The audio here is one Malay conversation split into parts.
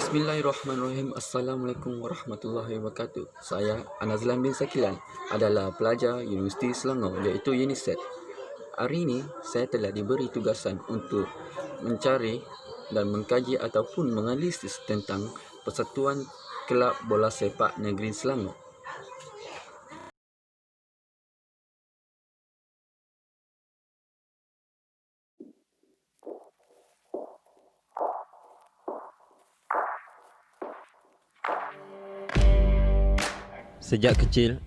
Bismillahirrahmanirrahim. Assalamualaikum warahmatullahi wabarakatuh. Saya Anazlan bin Sakilan adalah pelajar Universiti Selangor iaitu UNISET. Hari ini saya telah diberi tugasan untuk mencari dan mengkaji ataupun menganalisis tentang Persatuan Kelab Bola Sepak Negeri Selangor. Sejak kecil,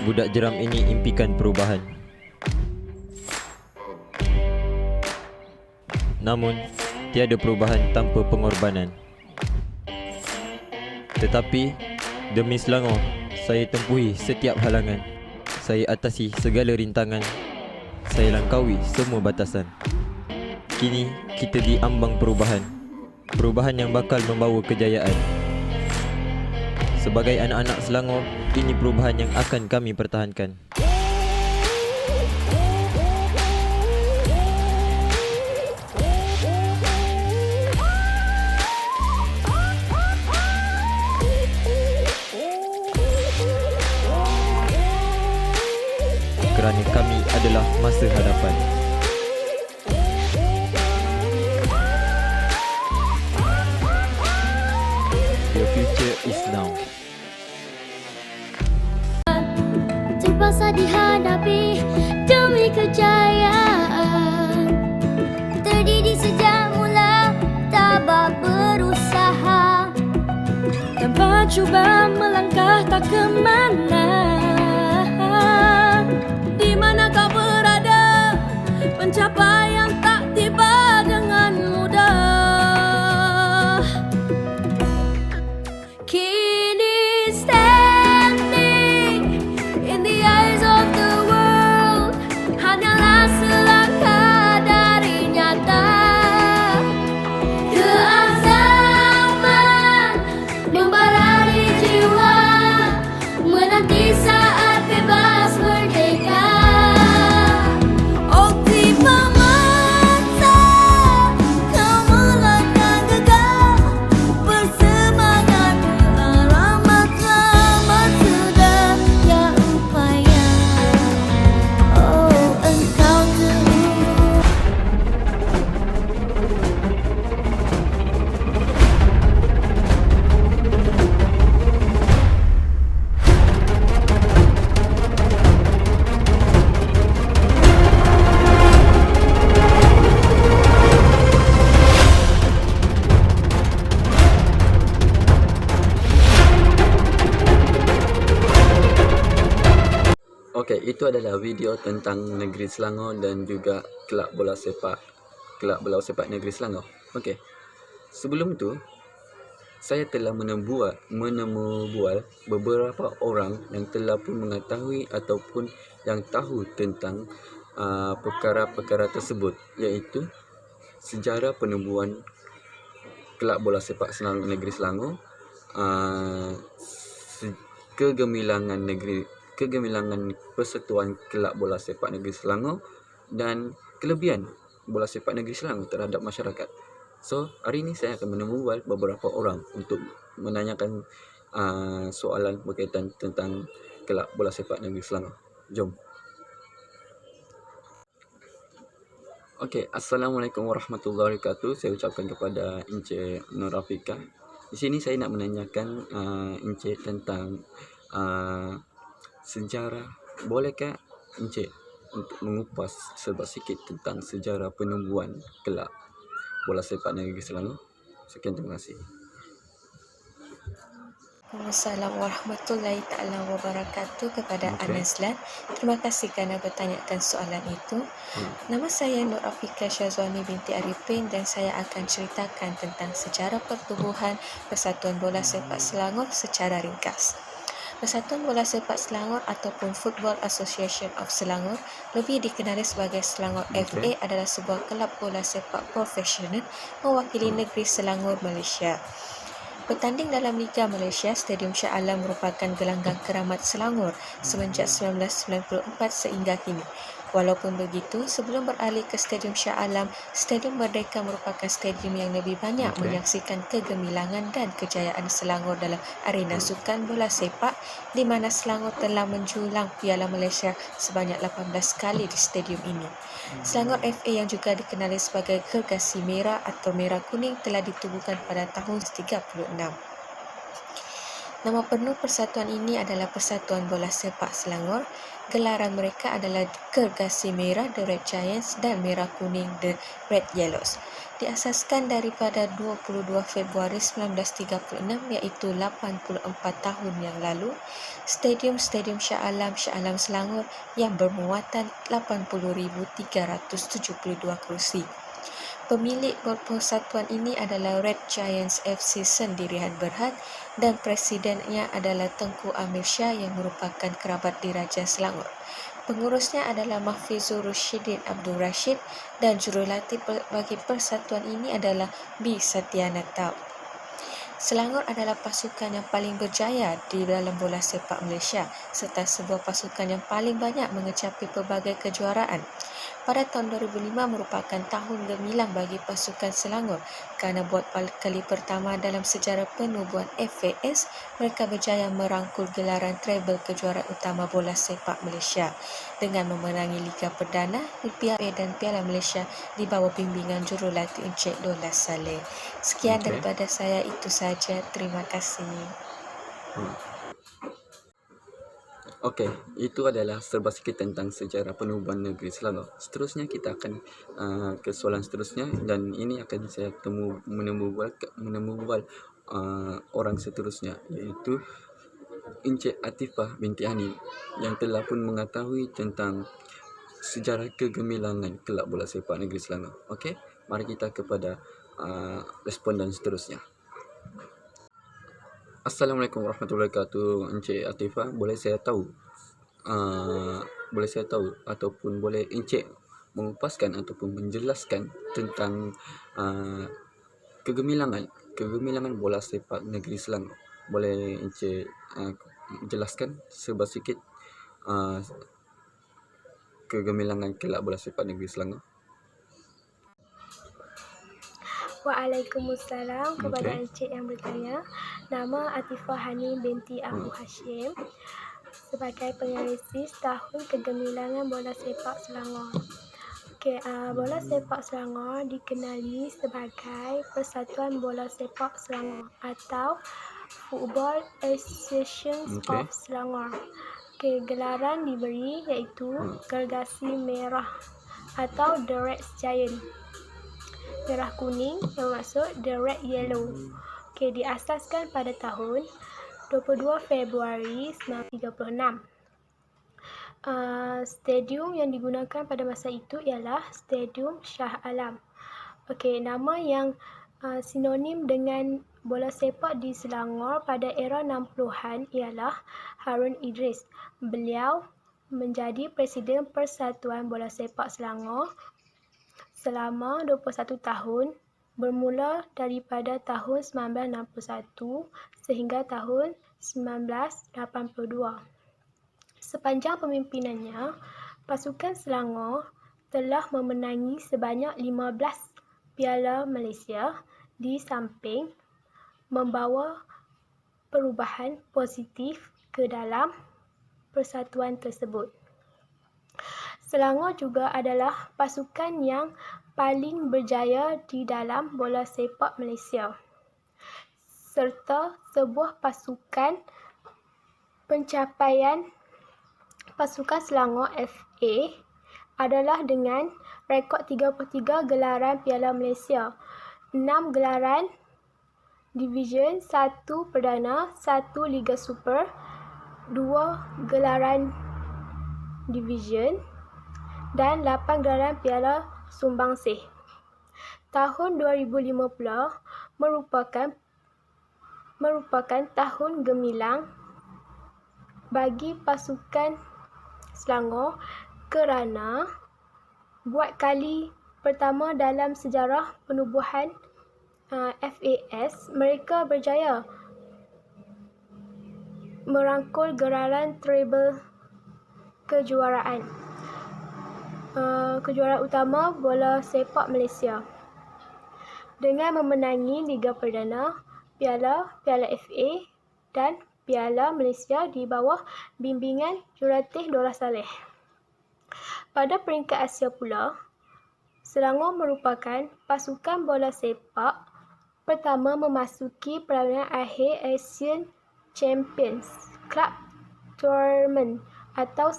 budak jeram ini impikan perubahan. Namun, tiada perubahan tanpa pengorbanan. Tetapi, demi Selangor, saya tempuhi setiap halangan. Saya atasi segala rintangan. Saya langkaui semua batasan. Kini, kita di ambang perubahan. Perubahan yang bakal membawa kejayaan. Sebagai anak-anak Selangor, ini perubahan yang akan kami pertahankan. Kerana kami adalah masa hadapan. Your future is now. Terpaksa dihadapi demi kejayaan. Terdidik sejak mula, tabah berusaha. Tanpa cuba melangkah tak kemana. Di mana kau berada, pencapaian tak tiba dengan mudah. Kini standing in the eyes of the world, hanyalah selangkah dari nyata. Keazaman membara di jiwa, menanti saat bebas merdeka. Optima mata, kau melangkah gegap, bersemangat ke arah matlamat sedaya upaya. Oh, engkau terus. Okey, itu adalah video tentang Negeri Selangor dan juga Kelab Bola Sepak Negeri Selangor. Okey. Sebelum tu saya telah menemubual beberapa orang yang telah pun mengetahui ataupun yang tahu tentang perkara-perkara tersebut, iaitu sejarah penubuhan Kelab Bola Sepak Negeri Selangor, kegemilangan Persatuan Kelab Bola Sepak Negeri Selangor dan kelebihan bola sepak negeri Selangor terhadap masyarakat. So, hari ini saya akan menemubual beberapa orang untuk menanyakan soalan berkaitan tentang Kelab Bola Sepak Negeri Selangor. Jom. Okey, Assalamualaikum warahmatullahi wabarakatuh. Saya ucapkan kepada Encik Nur Rafika. Di sini saya nak menanyakan Encik tentang sejarah. Bolehkah Encik untuk mengupas sedikit tentang sejarah penubuhan Kelab Bola Sepak Negeri Selangor? Sekian, terima kasih. Assalamualaikum warahmatullahi taala wabarakatuh kepada Anazlan. Terima kasih kerana bertanyakan soalan itu. Nama saya Nur Afika Syazwani binti Arifin dan saya akan ceritakan tentang sejarah pertubuhan Persatuan Bola Sepak Selangor secara ringkas. Persatuan Bola Sepak Selangor ataupun Football Association of Selangor, lebih dikenali sebagai Selangor FA, adalah sebuah kelab bola sepak profesional mewakili negeri Selangor, Malaysia. Bertanding dalam Liga Malaysia, Stadium Shah Alam merupakan gelanggang keramat Selangor semenjak 1994 sehingga kini. Walaupun begitu, sebelum beralih ke Stadium Shah Alam, Stadium Merdeka merupakan stadium yang lebih banyak Okey. menyaksikan kegemilangan dan kejayaan Selangor dalam arena sukan bola sepak, di mana Selangor telah menjulang Piala Malaysia sebanyak 18 kali di stadium ini. Selangor FA yang juga dikenali sebagai Gergasi Merah atau Merah Kuning telah ditubuhkan pada tahun 36. Nama penuh persatuan ini adalah Persatuan Bola Sepak Selangor. Gelaran mereka adalah Gergasi Merah The Red Giants dan Merah Kuning The Red Yellows. Diasaskan daripada 22 Februari 1936 iaitu 84 tahun yang lalu, Stadium Shah Alam Selangor yang bermuatan 80,372 kerusi. Pemilik persatuan ini adalah Red Giants FC Sendirian Berhad dan presidennya adalah Tengku Amir Shah yang merupakan kerabat diraja Selangor. Pengurusnya adalah Mahfizur Rushidin Abdul Rashid dan jurulatih bagi persatuan ini adalah B. Satyana Tau. Selangor adalah pasukan yang paling berjaya di dalam bola sepak Malaysia serta sebuah pasukan yang paling banyak mengecapi pelbagai kejuaraan. Pada tahun 2005 merupakan tahun gemilang bagi pasukan Selangor kerana buat kali pertama dalam sejarah penubuhan FAS, mereka berjaya merangkul gelaran treble kejuaraan utama bola sepak Malaysia dengan memenangi Liga Perdana, Piala dan Piala Malaysia di bawah bimbingan jurulatih Encik Dola Saleh. Sekian Okey. daripada saya, itu saja. Terima kasih. Okey, itu adalah serba sikit tentang sejarah penubuhan negeri Selangor. Seterusnya kita akan ke soalan seterusnya, dan ini akan saya menemubual orang seterusnya, iaitu Encik Atifah binti Hani yang telah pun mengetahui tentang sejarah kegemilangan kelab bola sepak negeri Selangor. Okey, mari kita kepada responden seterusnya. Assalamualaikum warahmatullahi wabarakatuh, Encik Atifah. Boleh saya tahu ataupun boleh Encik mengupaskan ataupun menjelaskan tentang kegemilangan bola sepak negeri Selangor. Boleh Encik jelaskan serba sikit kegemilangan kelab bola sepak negeri Selangor? Waalaikumsalam kepada Okey. Encik yang bertanya. Nama Atifah Hani binti Abu Hashim sebagai penganalisis tahun kegemilangan bola sepak Selangor. Bola sepak Selangor dikenali sebagai Persatuan Bola Sepak Selangor atau Football Association Okey. of Selangor. Gelaran diberi iaitu Gergasi Merah atau The Red Giant, Merah Kuning yang bermaksud The Red Yellow. Diasaskan pada tahun 22 Februari 1936. Stadium yang digunakan pada masa itu ialah Stadium Shah Alam. Nama yang sinonim dengan bola sepak di Selangor pada era 60-an ialah Harun Idris. Beliau menjadi Presiden Persatuan Bola Sepak Selangor selama 21 tahun bermula daripada tahun 1961 sehingga tahun 1982. Sepanjang pemimpinannya, pasukan Selangor telah memenangi sebanyak 15 Piala Malaysia di samping membawa perubahan positif ke dalam persatuan tersebut. Selangor juga adalah pasukan yang paling berjaya di dalam bola sepak Malaysia serta sebuah pencapaian pasukan Selangor FA adalah dengan rekod 33 gelaran Piala Malaysia, 6 gelaran Division, 1 Perdana, 1 Liga Super, 2 gelaran Division dan 8 gelaran Piala Sumbangsih. Tahun 2050 merupakan tahun gemilang bagi pasukan Selangor kerana buat kali pertama dalam sejarah penubuhan FAS, mereka berjaya merangkul gelaran treble kejuaraan. kejuaraan utama bola sepak Malaysia dengan memenangi Liga Perdana, Piala FA dan Piala Malaysia di bawah bimbingan Jurulatih Dora Saleh. Pada peringkat Asia pula, Selangor merupakan pasukan bola sepak pertama memasuki perlawanan akhir Asian Champions Club Tournament atau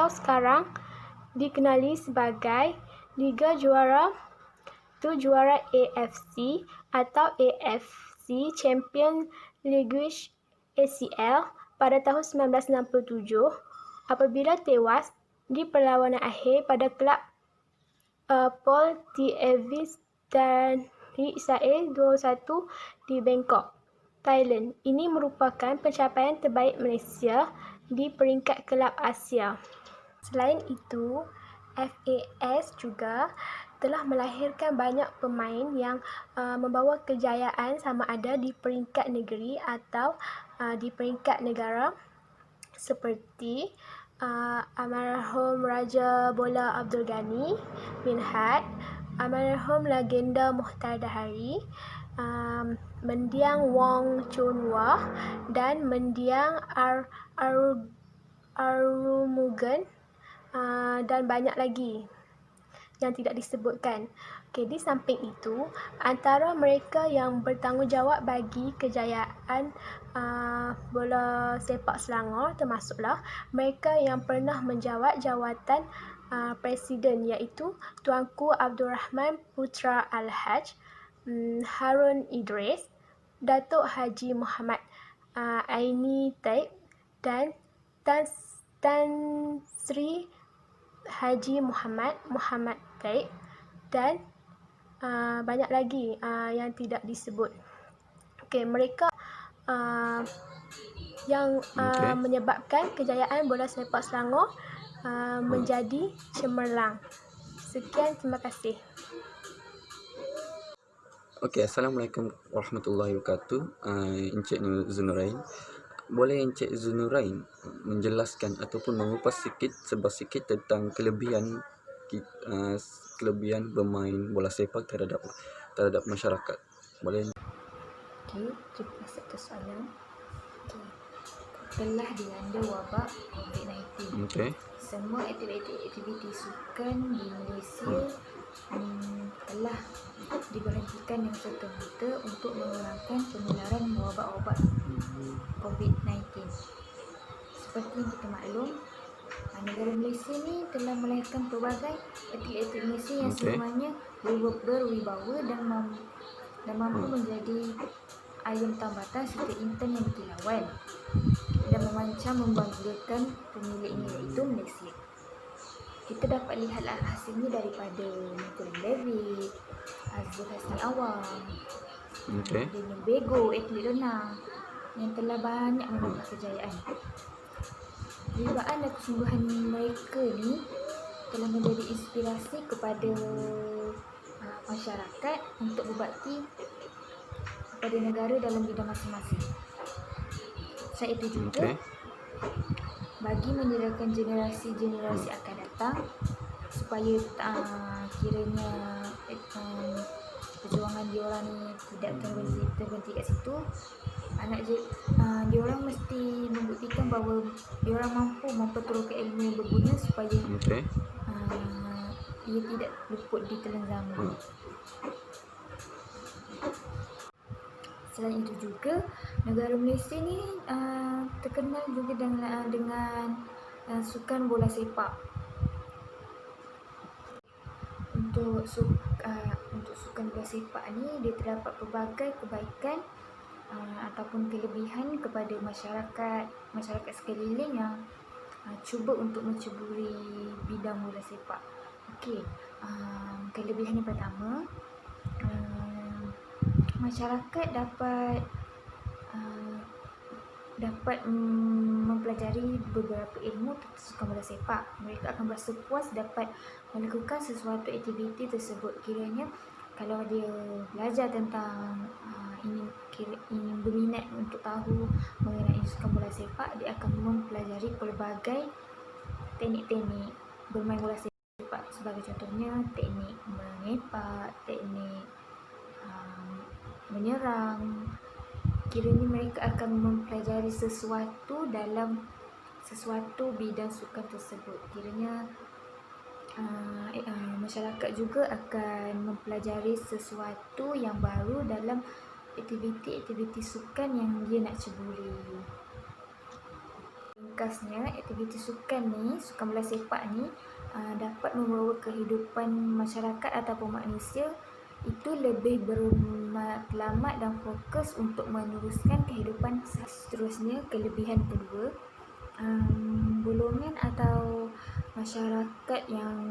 sekarang dikenali sebagai Liga Juara Juara AFC atau AFC Champions League ACL pada tahun 1967 apabila tewas di perlawanan akhir pada kelab Paul T. Evans dan Israel 2-1 di Bangkok, Thailand. Ini merupakan pencapaian terbaik Malaysia di peringkat kelab Asia. Selain itu, FAS juga telah melahirkan banyak pemain yang membawa kejayaan sama ada di peringkat negeri atau di peringkat negara seperti almarhum Raja Bola Abdul Ghani bin Had, almarhum legenda Muhtar Dahari, mendiang Wong Chun Wah dan mendiang Arumugan dan banyak lagi yang tidak disebutkan. Di samping itu, antara mereka yang bertanggungjawab bagi kejayaan bola sepak Selangor termasuklah mereka yang pernah menjawat jawatan Presiden, iaitu Tuanku Abdul Rahman Putra Al-Haj, Harun Idris, Datuk Haji Muhammad Aini Taib dan Tan Sri Haji Muhammad Taib dan banyak lagi yang tidak disebut. Mereka yang menyebabkan kejayaan bola sepak Selangor menjadi cemerlang. Sekian, terima kasih. Assalamualaikum warahmatullahi wabarakatuh. Encik Zunurain, boleh Encik Zunurain menjelaskan ataupun mengupas sedikit tentang kelebihan bermain bola sepak terhadap masyarakat? Boleh? Terima kasih atas soalan. Telah dilanda wabak COVID-19. Semua aktiviti sukan di Malaysia telah diberhentikan dengan serta-merta untuk mengurangkan penularan wabak COVID-19. Seperti yang kita maklum, negara Malaysia ni telah melahirkan pelbagai atlet-atlet Malaysia yang semuanya berwibawa dan mampu menjadi ayam tambatan serta intan yang berkilauan dan memancang membanggakan pemiliknya, iaitu Malaysia. Kita dapat lihatlah hasilnya daripada Nicolas David, Azul Hasni Awang, Daniel Bego, atlet renang yang telah banyak mendapat kejayaan. Kewibawaan dan kesungguhan mereka ni telah menjadi inspirasi kepada masyarakat untuk berbakti kepada negara dalam bidang masing-masing. Selain itu juga bagi menyediakan generasi akan datang supaya kiranya perjuangan diorang ni tidak terhenti kat situ, diorang mesti membuktikan bahawa diorang mampu memperteruskan ilmu yang berguna supaya ia tidak luput di telan zaman. Selain itu juga, negara Malaysia ni terkenal juga dengan sukan bola sepak. Untuk sukan bola sepak ni, dia terdapat pelbagai kebaikan ataupun kelebihan kepada masyarakat sekeliling yang cuba untuk menceburi bidang bola sepak. Kelebihan yang pertama, masyarakat dapat mempelajari beberapa ilmu tentang sukan bola sepak. Mereka akan berasa puas dapat melakukan sesuatu aktiviti tersebut. Kiranya kalau dia belajar tentang ingin berminat untuk tahu mengenai sukan bola sepak, dia akan mempelajari pelbagai teknik-teknik bermain bola sepak, sebagai contohnya teknik mengepak, teknik menyerang. Kiranya mereka akan mempelajari sesuatu dalam sesuatu bidang sukan tersebut. Kiranya masyarakat juga akan mempelajari sesuatu yang baru dalam aktiviti-aktiviti sukan yang dia nak ceburi. Ringkasnya, aktiviti sukan ni, sukan bola sepak ni dapat membawa kehidupan masyarakat ataupun manusia itu lebih bermatlamat dan fokus untuk meneruskan kehidupan. Seterusnya, kelebihan kedua, golongan atau masyarakat yang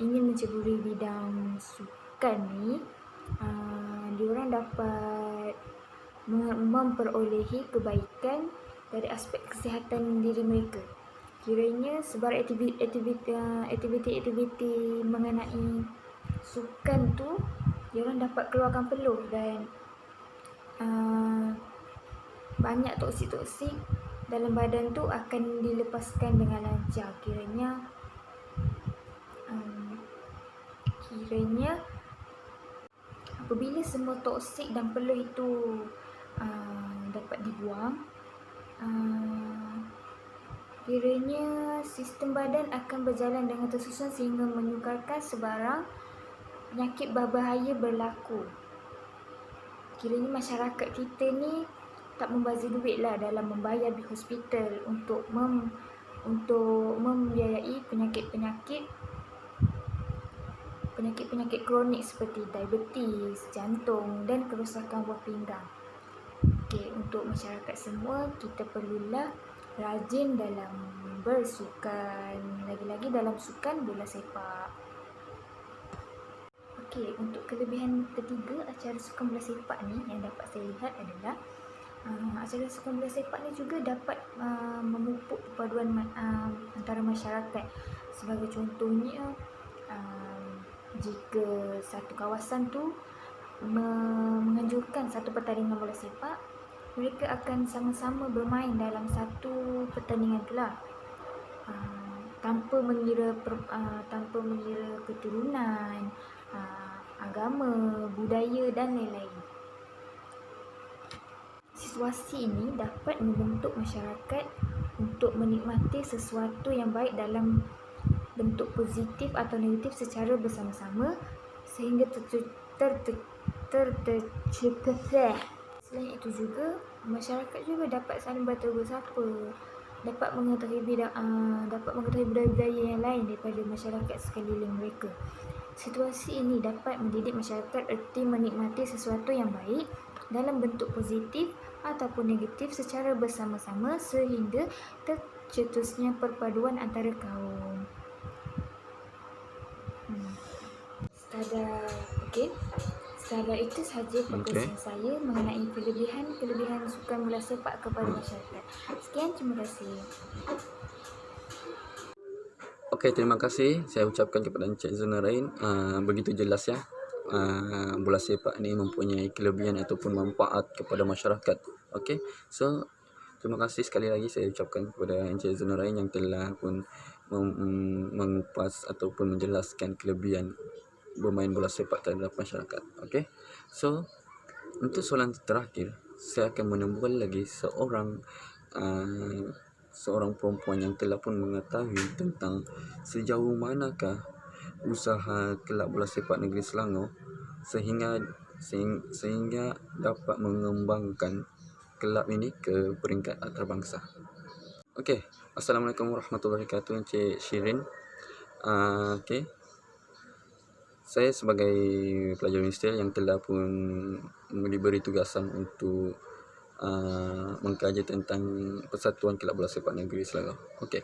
ingin menceburi bidang sukan ni, diorang dapat memperolehi kebaikan dari aspek kesihatan diri mereka. Kiranya sebarang aktiviti mengenai sukan tu, diorang dapat keluarkan peluh dan banyak toksik-toksik dalam badan tu akan dilepaskan dengan lancar. Kiranya apabila semua toksik dan peluh itu dapat dibuang, kiranya sistem badan akan berjalan dengan tersusun sehingga menyukarkan sebarang penyakit berbahaya berlaku. Kiranya masyarakat kita ni tak membazir duit lah dalam membayar bil hospital untuk membiayai penyakit-penyakit kronik seperti diabetes, jantung dan kerosakan buah pinggang. Okey, untuk masyarakat semua, kita perlulah rajin dalam bersukan, lagi-lagi dalam sukan bola sepak. Okey, untuk kelebihan ketiga acara sukan bola sepak ni yang dapat saya lihat adalah acara sukan bola sepak ni juga dapat memupuk perpaduan antara masyarakat. Sebagai contohnya, jika satu kawasan tu menganjurkan satu pertandingan bola sepak, mereka akan sama-sama bermain dalam satu pertandingan itulah, tanpa mengira keturunan, agama, budaya dan lain-lain. Situasi ini dapat membentuk masyarakat untuk menikmati sesuatu yang baik dalam bentuk positif atau negatif secara bersama-sama sehingga Selain itu juga, masyarakat juga dapat saling bertegur sapa, dapat mengetahui budaya-budaya yang lain daripada masyarakat sekeliling mereka. Situasi ini dapat mendidik masyarakat erti menikmati sesuatu yang baik dalam bentuk positif ataupun negatif secara bersama-sama sehingga tercetusnya perpaduan antara kaum. Sekadar itu sahaja perkongsian saya mengenai kelebihan sukan bola sepak kepada masyarakat. Sekian, terima kasih. Okey, terima kasih. Saya ucapkan kepada Encik Zunarain, begitu jelas ya. Bola sepak ni mempunyai kelebihan ataupun manfaat kepada masyarakat. Okey, so terima kasih sekali lagi saya ucapkan kepada Encik Zunarain yang telah pun mengupas ataupun menjelaskan kelebihan bermain bola sepak terhadap masyarakat. Okey, so untuk soalan terakhir, saya akan menemukan lagi seorang perempuan yang telah pun mengetahui tentang sejauh manakah usaha kelab bola sepak negeri Selangor sehingga dapat mengembangkan kelab ini ke peringkat antarabangsa. Okey, Assalamualaikum warahmatullahi wabarakatuh, Encik Shirin. Okey, saya sebagai pelajar universiti yang telah pun diberi tugasan untuk mengkaji tentang Persatuan Kelab Bola Sepak Negeri Selangor. Okey,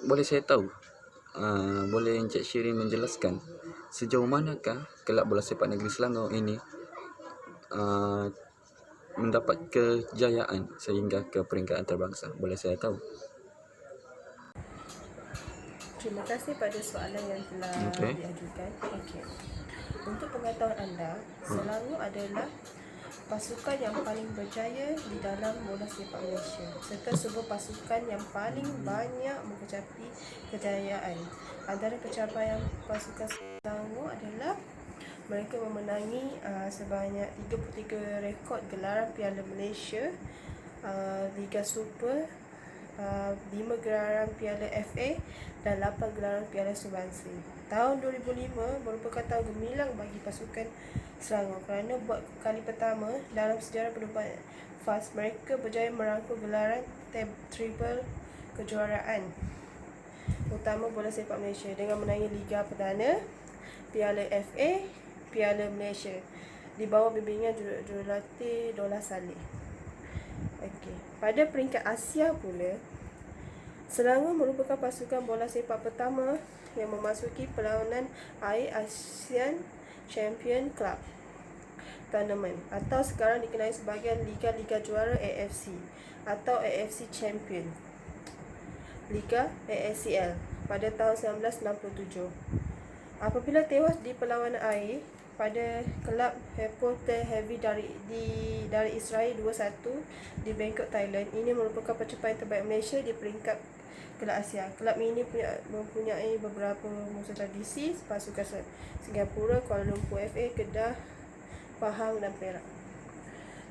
boleh saya tahu, boleh Encik Shirin menjelaskan sejauh manakah Kelab Bola Sepak Negeri Selangor ini mendapat kejayaan sehingga ke peringkat antarabangsa? Boleh saya tahu? Terima kasih pada soalan yang telah diajukan. Okey. Untuk pengetahuan anda, Selangor adalah pasukan yang paling berjaya di dalam bola sepak Malaysia serta sebuah pasukan yang paling banyak mencapai kejayaan. Antara pencapaian pasukan Selangor adalah mereka memenangi sebanyak 33 rekod gelaran Piala Malaysia, Liga Super, 5 gelaran Piala FA dan 8 gelaran Piala Sumbangsi. Tahun 2005 merupakan tahun gemilang bagi pasukan Selangor kerana buat kali pertama dalam sejarah penubuhan FAS mereka berjaya merangkul gelaran triple kejuaraan utama bola sepak Malaysia dengan menangi Liga Perdana, Piala FA, Piala Malaysia di bawah bimbingan jurulatih Dollah Saleh. Okey, pada peringkat Asia pula, Selangor merupakan pasukan bola sepak pertama yang memasuki perlawanan air ASEAN Champion Club Tournament atau sekarang dikenali sebagai Liga Juara AFC atau AFC Champion Liga ASCL pada tahun 1967. Apabila tewas di perlawanan air pada kelab Hapoel Tel Aviv dari Israel 2-1 di Bangkok, Thailand. Ini merupakan pencapaian terbaik Malaysia di peringkat kelab Asia. Kelab ini mempunyai beberapa musuh tradisi, pasukan Singapura, Kuala Lumpur FA, Kedah, Pahang dan Perak.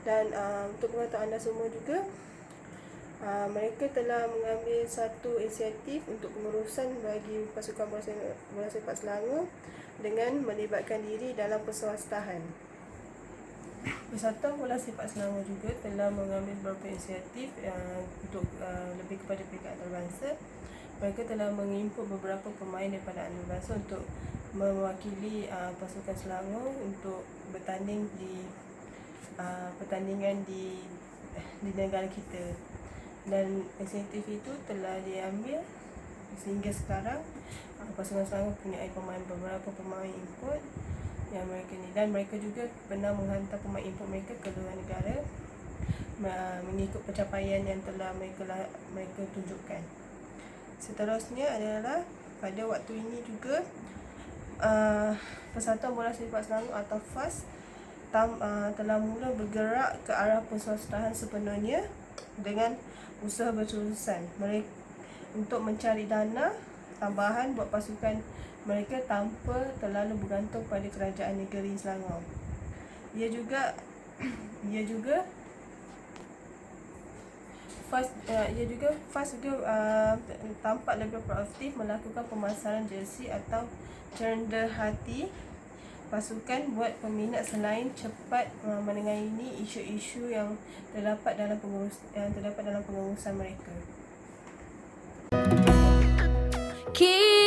Dan untuk pengetahuan anda semua juga, mereka telah mengambil satu inisiatif untuk pengurusan bagi pasukan bola sepak Selangor dengan melibatkan diri dalam perswastaan. Persatuan Bola Sepak Selangor juga telah mengambil beberapa inisiatif untuk lebih kepada peringkat antarabangsa. Mereka telah mengimport beberapa pemain daripada antarabangsa untuk mewakili pasukan Selangor untuk bertanding di pertandingan di negara kita. Dan insentif itu telah diambil sehingga sekarang pasukan Selangor punya beberapa pemain import yang mereka ni, dan mereka juga pernah menghantar pemain import mereka ke luar negara mengikut pencapaian yang telah mereka tunjukkan. Seterusnya adalah pada waktu ini juga Persatuan Bola Sepak Selangor atau FAS telah mula bergerak ke arah perswastaan sepenuhnya dengan usaha berterusan mereka untuk mencari dana tambahan buat pasukan mereka tanpa terlalu bergantung pada kerajaan negeri Selangor. Ia juga FAS tampak lebih proaktif melakukan pemasaran jersey atau cenderhati pasukan buat peminat selain cepat menangani isu-isu yang terdapat dalam pengurusan mereka. Keep